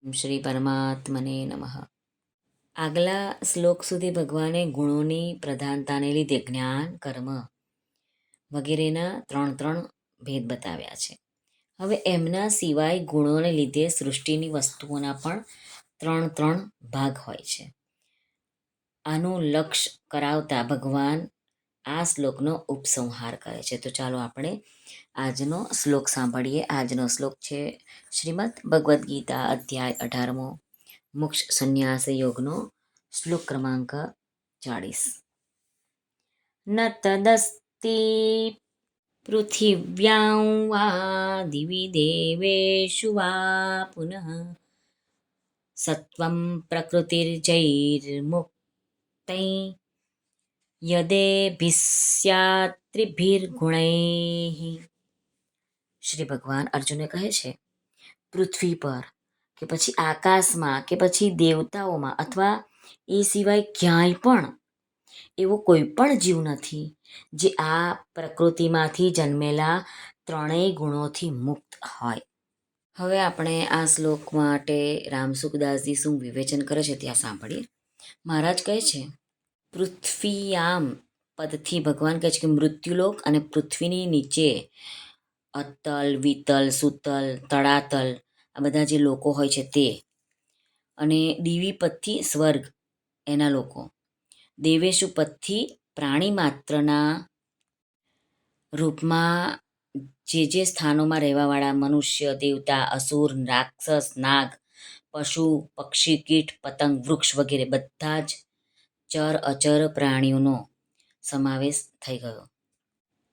શ્રી પરમાત્મને નમઃ. આગલા શ્લોક સુધી ભગવાને ગુણોની પ્રધાનતાને લીધે જ્ઞાન, કર્મ વગેરેના ત્રણ ત્રણ ભેદ બતાવ્યા છે. હવે એમના સિવાય ગુણોને લીધે સૃષ્ટિની વસ્તુઓના પણ ત્રણ ત્રણ ભાગ હોય છે. આનું લક્ષ્ય કરાવતા ભગવાન આ શ્લોકનો ઉપસંહાર કરે છે. તો ચાલો આપણે આજનો શ્લોક સાંભળીએ. આજનો શ્લોક છે શ્રીમદ ભગવદ્ ગીતા અધ્યાય 18મો મોક્ષ સંન્યાસ યોગનો શ્લોક ક્રમાંક 40. ન તદસ્તિ પૃથિવ્યાં વા દિવિ દેવેષુ વા પુનઃ સત્વં પ્રકૃતિર્જૈર્મુક્તૈ યદેભિસ્યાત્રિભિર્ગુણૈઃ. શ્રી ભગવાન અર્જુનને કહે છે, પૃથ્વી પર કે પછી આકાશમાં કે પછી દેવતાઓમાં અથવા એ સિવાય ક્યાંય પણ એવો કોઈ પણ જીવ નથી જે આ પ્રકૃતિમાંથી જન્મેલા ત્રણેય ગુણોથી મુક્ત હોય. હવે આપણે આ શ્લોક માટે રામસુખદાસજી શું વિવેચન કરે છે ત્યાં સાંભળીએ. મહારાજ કહે છે, પૃથ્વીયામ પદથી ભગવાન કહે છે કે મૃત્યુલોક અને પૃથ્વીની નીચે અતલ, વિતલ, સુતલ, તળાતલ આ બધા જે લોકો હોય છે તે, અને દિવી પદથી સ્વર્ગ એના લોકો, દેવેશુ પદથી પ્રાણી માત્રના રૂપમાં જે સ્થાનોમાં રહેવાવાળા મનુષ્ય, દેવતા, અસુર, રાક્ષસ, નાગ, પશુ, પક્ષી, કીટ, પતંગ, વૃક્ષ વગેરે બધા જ ચર અચર પ્રાણીઓનો સમાવેશ થઈ ગયો.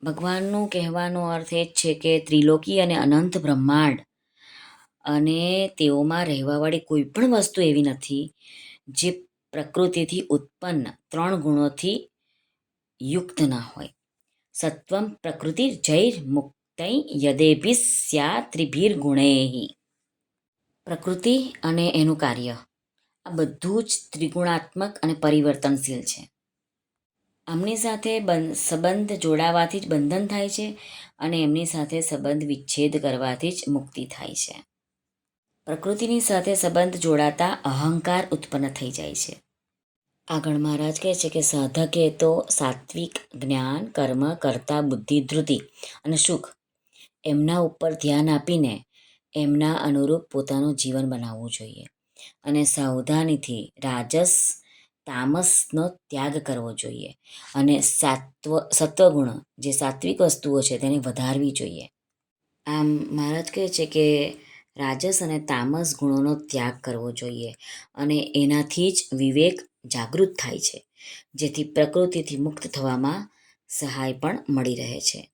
ભગવાનનું કહેવાનો અર્થ એ જ છે કે ત્રિલોકી અને અનંત બ્રહ્માંડ અને તેઓમાં રહેવાવાળી કોઈ પણ વસ્તુ એવી નથી જે પ્રકૃતિથી ઉત્પન્ન ત્રણ ગુણોથી યુક્ત ના હોય. સત્વમ પ્રકૃતિ જૈર મુક્તૈ યદેભિસ્યાત્રિભિર્ગુણૈઃ. પ્રકૃતિ અને એનું કાર્ય આ બધું જ ત્રિગુણાત્મક અને પરિવર્તનશીલ છે. આમની સાથે સંબંધ જોડાવાથી જ બંધન થાય છે અને એમની સાથે સંબંધ વિચ્છેદ કરવાથી જ મુક્તિ થાય છે. પ્રકૃતિની સાથે સંબંધ જોડાતા અહંકાર ઉત્પન્ન થઈ જાય છે. આગળ મહારાજ કહે છે કે સાધકે તો સાત્વિક જ્ઞાન, કર્મ, કર્તા, બુદ્ધિ, ધૃતિ અને સુખ એમના ઉપર ધ્યાન આપીને એમના અનુરૂપ પોતાનું જીવન બનાવવું જોઈએ અને સાવધાનીથી રાજસ, તામસનો ત્યાગ કરવો જોઈએ અને સત્વગુણ જે સાત્વિક વસ્તુઓ છે તેને વધારવી જોઈએ. આમ મહારાજ કહે છે કે રાજસ અને તામસ ગુણોનો ત્યાગ કરવો જોઈએ અને એનાથી જ વિવેક જાગૃત થાય છે, જેથી પ્રકૃતિથી મુક્ત થવામાં સહાય પણ મળી રહે છે.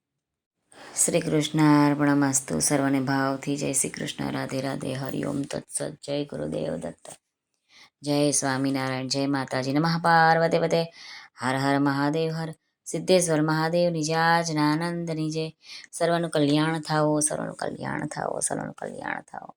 શ્રી કૃષ્ણ અર્પણમસ્તુ. સર્વને ભાવથી જય શ્રી કૃષ્ણ. રાધે રાધે. હરિઓમ તત્સત. જય ગુરુદેવ દત્ત. જય સ્વામિનારાયણ. જય માતાજી. નમઃ પાર્વતે પતે. હર હર મહાદેવ હર. સિદ્ધેશ્વર મહાદેવ નિજા જ્ઞાનંદ નિજે. સર્વનું કલ્યાણ થાઓ, સર્વનું કલ્યાણ થાઓ, સર્વનું કલ્યાણ થાઓ.